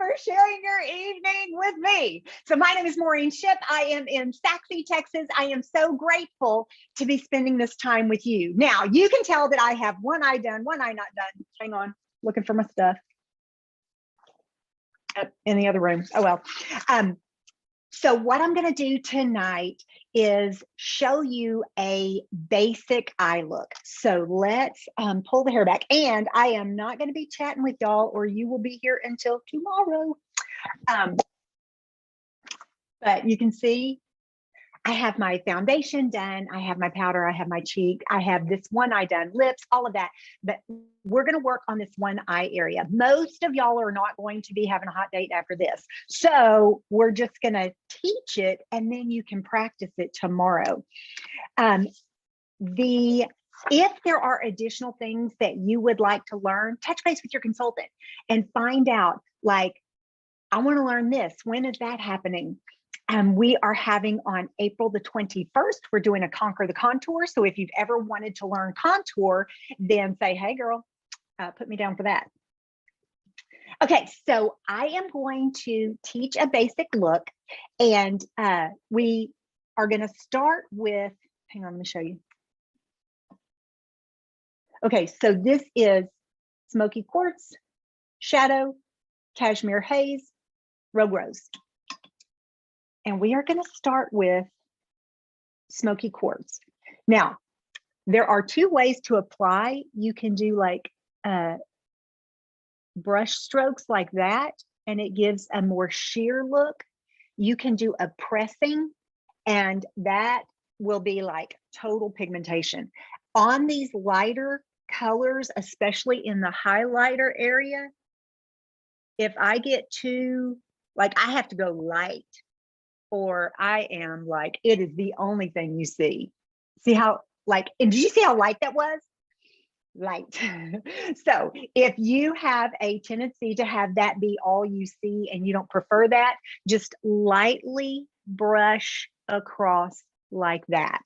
for sharing your evening with me. So my name is Maureen Shipp. I am in Saxby, Texas. I am so grateful to be spending this time with you. Now, you can tell that I have one eye done, one eye not done. Hang on, looking for my stuff. In the other room. Oh, well. So what I'm going to do tonight is show you a basic eye look. So let's pull the hair back. And I am not going to be chatting with y'all or you will be here until tomorrow. But you can see I have my foundation done. I have my powder. I have my cheek. I have this one eye done, lips, all of that. But we're going to work on this one eye area. Most of y'all are not going to be having a hot date after this. So we're just going to teach it and then you can practice it tomorrow. If there are additional things that you would like to learn, touch base with your consultant and find out, like, I want to learn this. When is that happening? We are having on April the 21st, we're doing a Conquer the Contour. So if you've ever wanted to learn contour, then say, hey girl, put me down for that. Okay, so I am going to teach a basic look and we are going to start with, hang on, let me show you. Okay, so this is Smoky Quartz, Shadow, Cashmere Haze, Rogue Rose. And we are going to start with Smoky Quartz. Now, there are two ways to apply. You can do like brush strokes like that, and it gives a more sheer look. You can do a pressing, and that will be like total pigmentation. On these lighter colors, especially in the highlighter area, if I get too, like I have to go light, or I am like, it is the only thing you see. See how, like, and did you see how light that was? Light. So if you have a tendency to have that be all you see and you don't prefer that, just lightly brush across like that.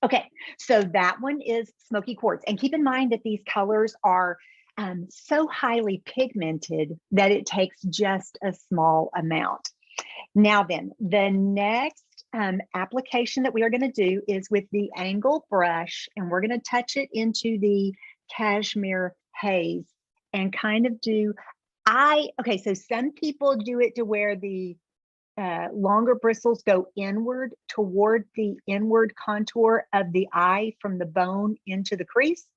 Okay, so that one is Smoky Quartz. And keep in mind that these colors are so highly pigmented that it takes just a small amount. Now then, the next application that we are going to do is with the angle brush, and we're going to touch it into the Cashmere Haze and kind of do, okay, so some people do it to where the longer bristles go inward toward the inward contour of the eye from the bone into the crease.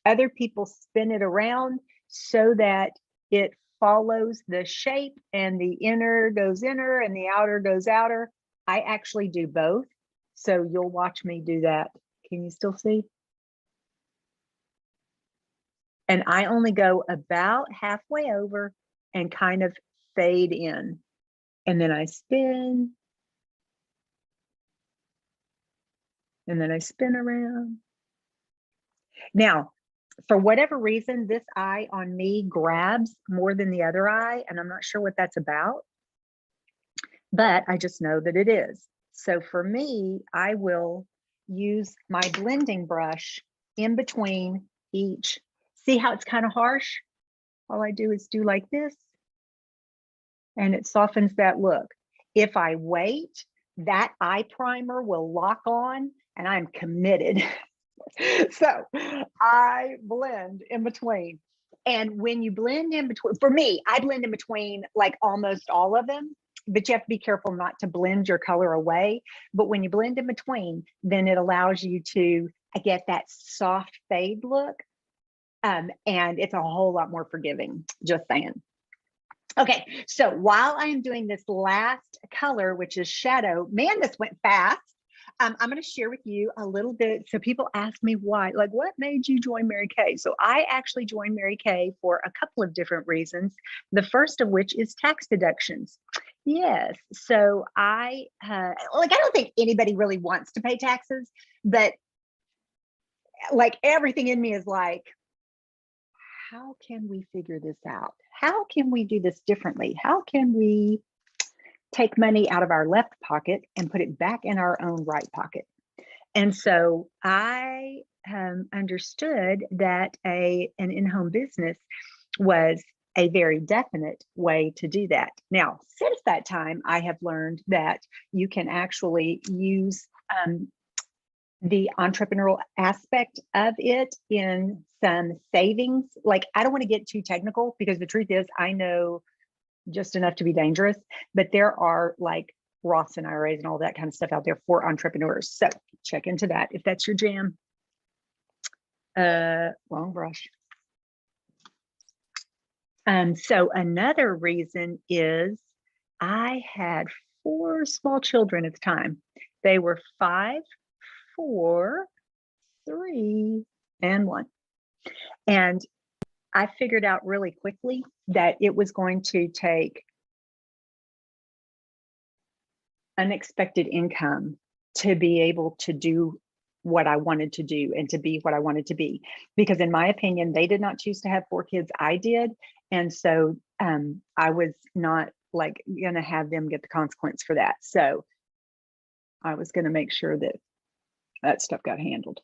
Other people spin it around so that it follows the shape and the inner goes inner and the outer goes outer. I actually do both. So you'll watch me do that. Can you still see? And I only go about halfway over and kind of fade in. And then I spin. And then I spin around. Now, for whatever reason, this eye on me grabs more than the other eye, and I'm not sure what that's about, but I just know that it is. So for me, I will use my blending brush in between each. See how it's kind of harsh? All I do is do like this, and it softens that look. If I wait, that eye primer will lock on, and I'm committed. So I blend in between. And when you blend in between, for me, I blend in between like almost all of them, but you have to be careful not to blend your color away. But when you blend in between, then it allows you to get that soft fade look. And it's a whole lot more forgiving, just saying. Okay, so while I am doing this last color, which is Shadow, man, this went fast. I'm going to share with you a little bit. So people ask me why, like, what made you join Mary Kay? So I actually joined Mary Kay for a couple of different reasons. The first of which is tax deductions. Yes. So I don't think anybody really wants to pay taxes, but like everything in me is like, how can we figure this out? How can we do this differently? How can we take money out of our left pocket and put it back in our own right pocket? And so I understood that an in-home business was a very definite way to do that. Now, since that time, I have learned that you can actually use the entrepreneurial aspect of it in some savings. Like, I don't want to get too technical because the truth is, I know just enough to be dangerous, but there are like Roths and IRAs and all that kind of stuff out there for entrepreneurs. So check into that if that's your jam. Wrong brush. So another reason is I had 4 small children at the time. They were 5, 4, 3, and 1. And I figured out really quickly that it was going to take unexpected income to be able to do what I wanted to do and to be what I wanted to be. Because in my opinion, they did not choose to have 4 kids, I did. And so I was not like gonna have them get the consequence for that. So I was gonna make sure that that stuff got handled.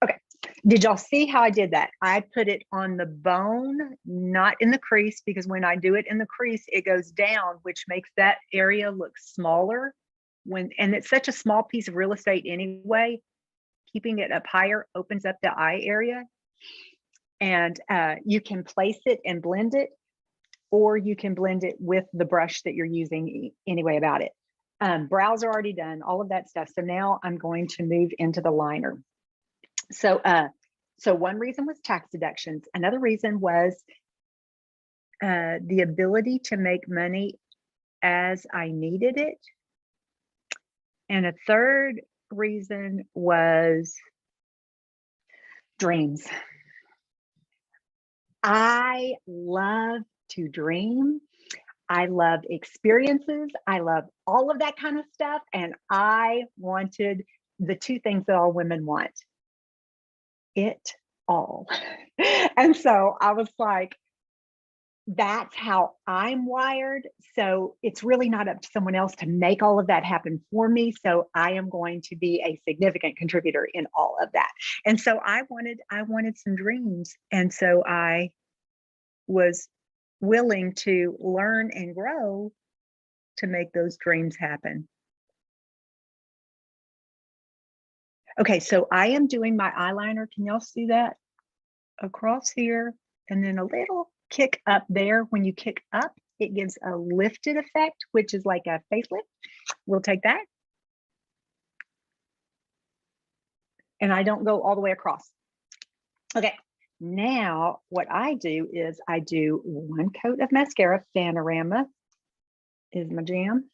Okay, did y'all see how I did that? I put it on the bone, not in the crease, because when I do it in the crease, it goes down, which makes that area look smaller. And it's such a small piece of real estate anyway, keeping it up higher opens up the eye area. And you can place it and blend it, or you can blend it with the brush that you're using anyway about it. Brows are already done, all of that stuff. So now I'm going to move into the liner. So one reason was tax deductions. Another reason was the ability to make money as I needed it. And a third reason was dreams. I love to dream. I love experiences. I love all of that kind of stuff. And I wanted the 2 things that all women want. It all. And so I was like, that's how I'm wired. So it's really not up to someone else to make all of that happen for me. So I am going to be a significant contributor in all of that. And so I wanted some dreams. And so I was willing to learn and grow to make those dreams happen. Okay, so I am doing my eyeliner. Can y'all see that? Across here, and then a little kick up there. When you kick up, it gives a lifted effect, which is like a facelift. We'll take that. And I don't go all the way across. Okay, now what I do is I do 1 coat of mascara. Panorama is my jam.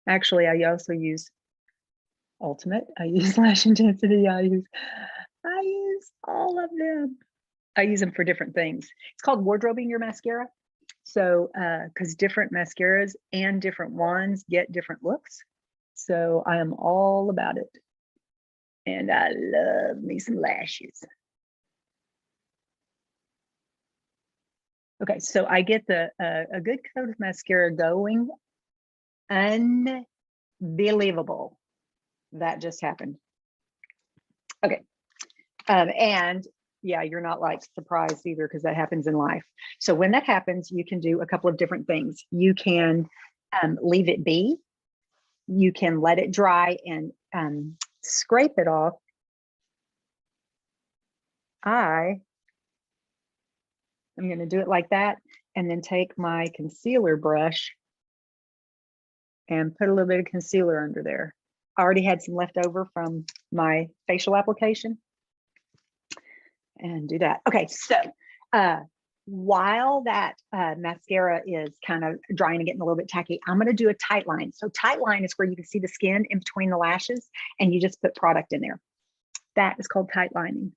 Actually, I also use Ultimate. I use Lash Intensity. I use all of them. I use them for different things. It's called wardrobing your mascara. So, because different mascaras and different wands get different looks. So I am all about it. And I love me some lashes. Okay, so I get a good coat of mascara going. Unbelievable. That just happened. Okay. And yeah, you're not like surprised either, because that happens in life. So when that happens, you can do a couple of different things. You can leave it be. You can let it dry and scrape it off. I'm going to do it like that, and then take my concealer brush and put a little bit of concealer under there. I already had some left over from my facial application, and do that. Okay, so while that mascara is kind of drying and getting a little bit tacky, I'm going to do a tight line. So tight line is where you can see the skin in between the lashes, and you just put product in there. That is called tight lining.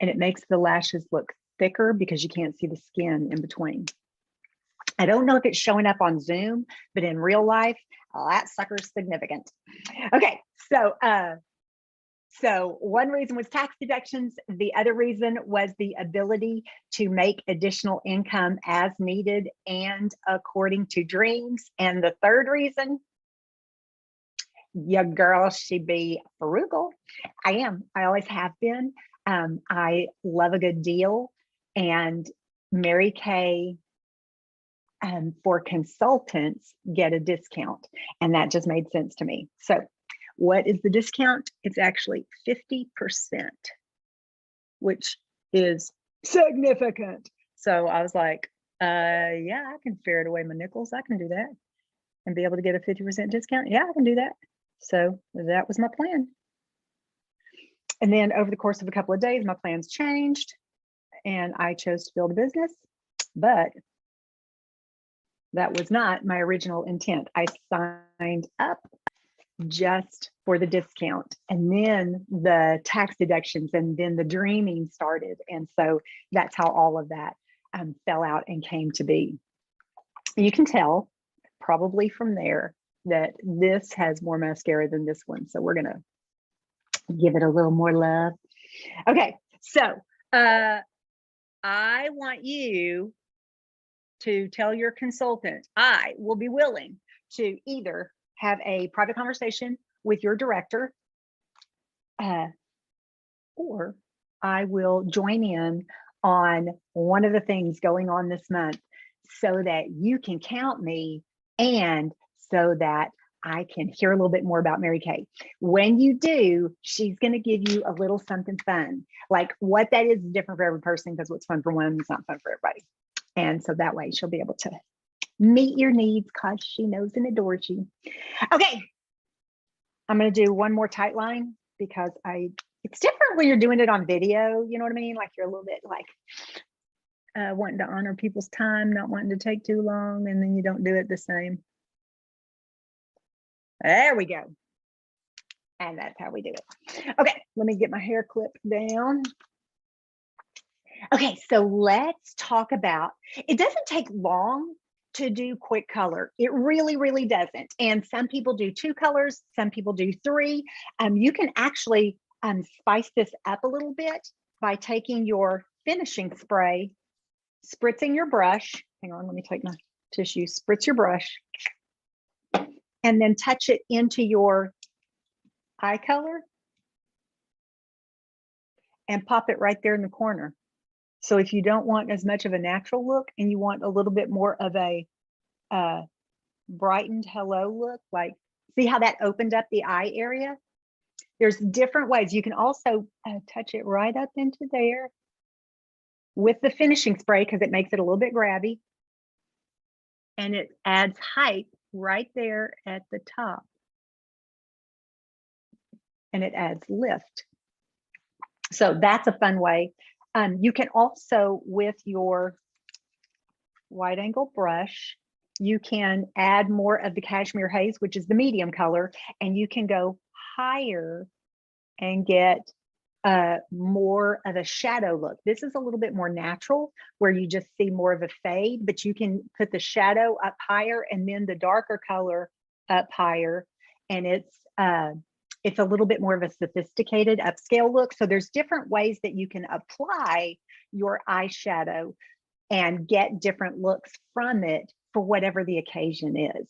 And it makes the lashes look thicker because you can't see the skin in between. I don't know if it's showing up on Zoom, but in real life, that sucker's significant. Okay, so one reason was tax deductions. The other reason was the ability to make additional income as needed and according to dreams. And the third reason your girl, she be frugal. I am. I always have been. I love a good deal. And Mary Kay, for consultants, get a discount. And that just made sense to me. So what is the discount? It's actually 50%, which is significant. So I was like, yeah, I can ferret away my nickels. I can do that and be able to get a 50% discount. Yeah, I can do that. So that was my plan. And then over the course of a couple of days, my plans changed and I chose to build a business, but that was not my original intent. I signed up just for the discount, and then the tax deductions, and then the dreaming started. And so that's how all of that fell out and came to be. You can tell probably from there that this has more mascara than this one. So we're gonna give it a little more love. Okay, so I want you to tell your consultant, I will be willing to either have a private conversation with your director, or I will join in on one of the things going on this month so that you can count me and so that I can hear a little bit more about Mary Kay. When you do, she's going to give you a little something fun. Like what that is different for every person, because what's fun for one is not fun for everybody. And so that way she'll be able to meet your needs because she knows and adores you. Okay, I'm going to do one more tight line because it's different when you're doing it on video. You know what I mean? Like you're a little bit like wanting to honor people's time, not wanting to take too long, and then you don't do it the same. There we go. And that's how we do it. Okay, let me get my hair clip down. Okay, so let's talk about, it doesn't take long to do quick color. It really, really doesn't. And some people do 2 colors, some people do 3. You can actually spice this up a little bit by taking your finishing spray, spritzing your brush. Hang on, let me take my tissue, spritz your brush, and then touch it into your eye color and pop it right there in the corner. So if you don't want as much of a natural look and you want a little bit more of a brightened hello look, like see how that opened up the eye area? There's different ways. You can also touch it right up into there with the finishing spray because it makes it a little bit grabby. And it adds height right there at the top. And it adds lift. So that's a fun way. You can also, with your wide angle brush, you can add more of the cashmere haze, which is the medium color, and you can go higher and get more of a shadow look. This is a little bit more natural where you just see more of a fade, but you can put the shadow up higher and then the darker color up higher. And it's a little bit more of a sophisticated upscale look. So there's different ways that you can apply your eyeshadow and get different looks from it for whatever the occasion is.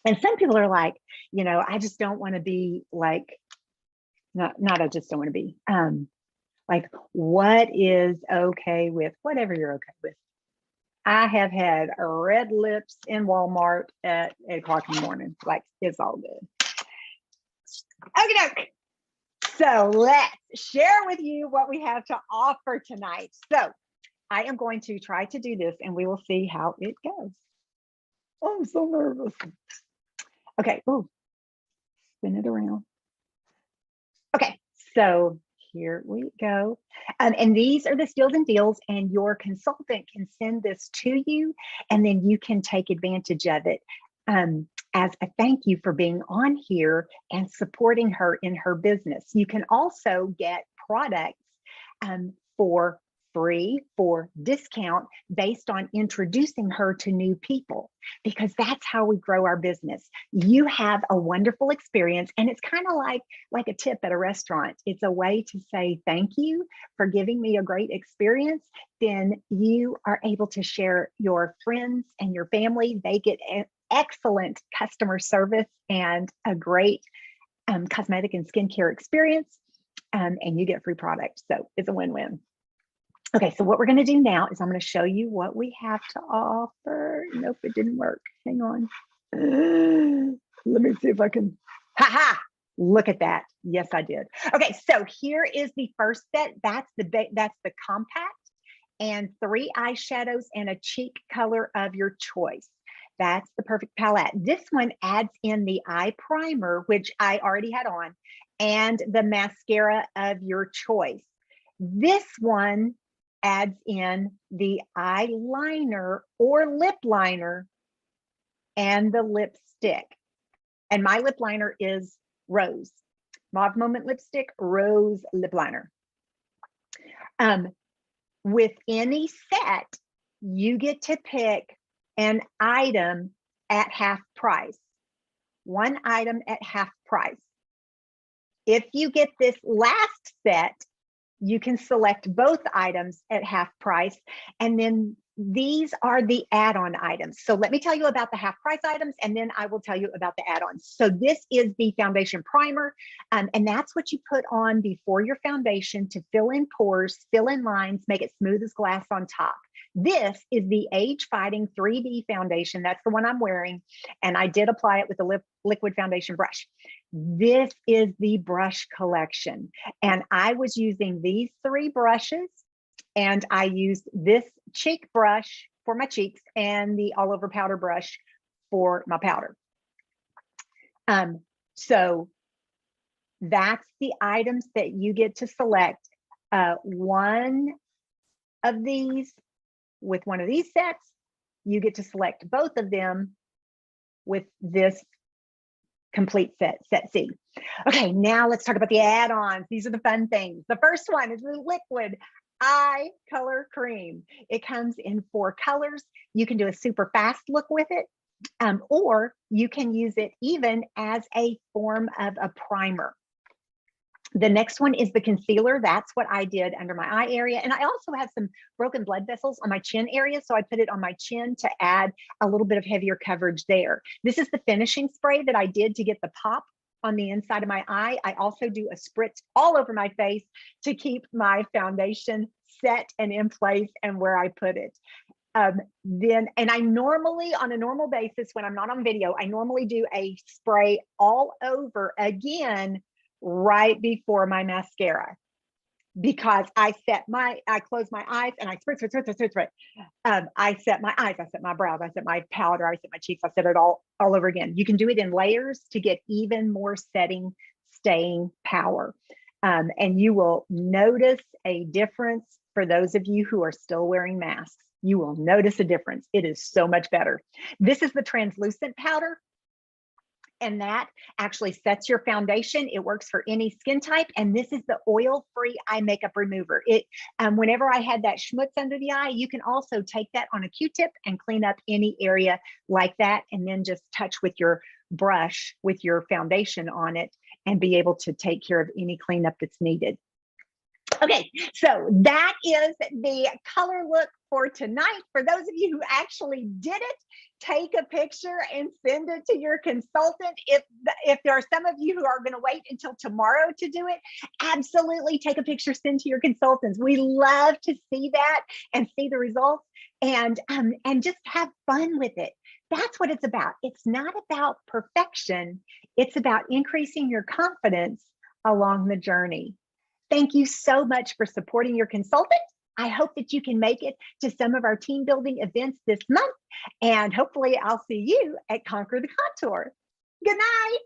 And some people are like, you know, I just don't want to be like, not I just don't want to be, like what is okay with whatever you're okay with. I have had red lips in Walmart at 8 o'clock in the morning. Like it's all good. Okie doke. So let's share with you what we have to offer tonight. So I am going to try to do this and we will see how it goes. Oh, I'm so nervous. Okay, oh, spin it around. Okay, so here we go. And these are the steals and deals, and your consultant can send this to you and then you can take advantage of it. As a thank you for being on here and supporting her in her business. You can also get products for free, for discount based on introducing her to new people, because that's how we grow our business. You have a wonderful experience, and it's kind of like a tip at a restaurant. It's a way to say thank you for giving me a great experience. Then you are able to share your friends and your family. They get excellent customer service and a great cosmetic and skincare experience, and you get free product. So it's a win-win. Okay, so what we're going to do now is I'm going to show you what we have to offer. Nope, it didn't work. Hang on. Let me see if I can. Ha! Look at that. Yes, I did. Okay, so here is the first set. That's the compact, and 3 eyeshadows and a cheek color of your choice. That's the perfect palette. This one adds in the eye primer, which I already had on, and the mascara of your choice. This one adds in the eyeliner or lip liner and the lipstick. And my lip liner is Rose. Mauve Moment lipstick, Rose lip liner. With any set, you get to pick an item at half price. One item at half price. If you get this last set, you can select both items at half price, and then these are the add-on items. So let me tell you about the half price items, and then I will tell you about the add-ons. So this is the foundation primer, and that's what you put on before your foundation to fill in pores, fill in lines, make it smooth as glass on top. This is the Age Fighting 3D foundation. That's the one I'm wearing, and I did apply it with the liquid foundation brush. This is the brush collection, and I was using these 3 brushes, and I used this cheek brush for my cheeks and the all over powder brush for my powder. So that's the items that you get to select. One of these with one of these sets, you get to select both of them with this complete set C. Okay, now let's talk about the add-ons. These are the fun things. The first one is the liquid eye color cream. It comes in 4 colors. You can do a super fast look with it, or you can use it even as a form of a primer. The next one is the concealer. That's what I did under my eye area. And I also have some broken blood vessels on my chin area, so I put it on my chin to add a little bit of heavier coverage there. This is the finishing spray that I did to get the pop on the inside of my eye. I also do a spritz all over my face to keep my foundation set and in place and where I put it. And I normally, on a normal basis, when I'm not on video, I normally do a spray all over again right before my mascara, because I close my eyes and I spritz. I set my eyes, I set my brows, I set my powder, I set my cheeks, I set it all over again. You can do it in layers to get even more staying power. And you will notice a difference for those of you who are still wearing masks. You will notice a difference. It is so much better. This is the translucent powder, and that actually sets your foundation. It works for any skin type. And this is the oil-free eye makeup remover. Whenever I had that schmutz under the eye, you can also take that on a Q-tip and clean up any area like that, and then just touch with your brush with your foundation on it and be able to take care of any cleanup that's needed. Okay, so that is the color look for tonight. For those of you who actually did it, take a picture and send it to your consultant. If there are some of you who are going to wait until tomorrow to do it, absolutely take a picture, send to your consultants. We love to see that and see the results, and just have fun with it. That's what it's about. It's not about perfection. It's about increasing your confidence along the journey. Thank you so much for supporting your consultant. I hope that you can make it to some of our team building events this month, and hopefully I'll see you at Conquer the Contour. Good night.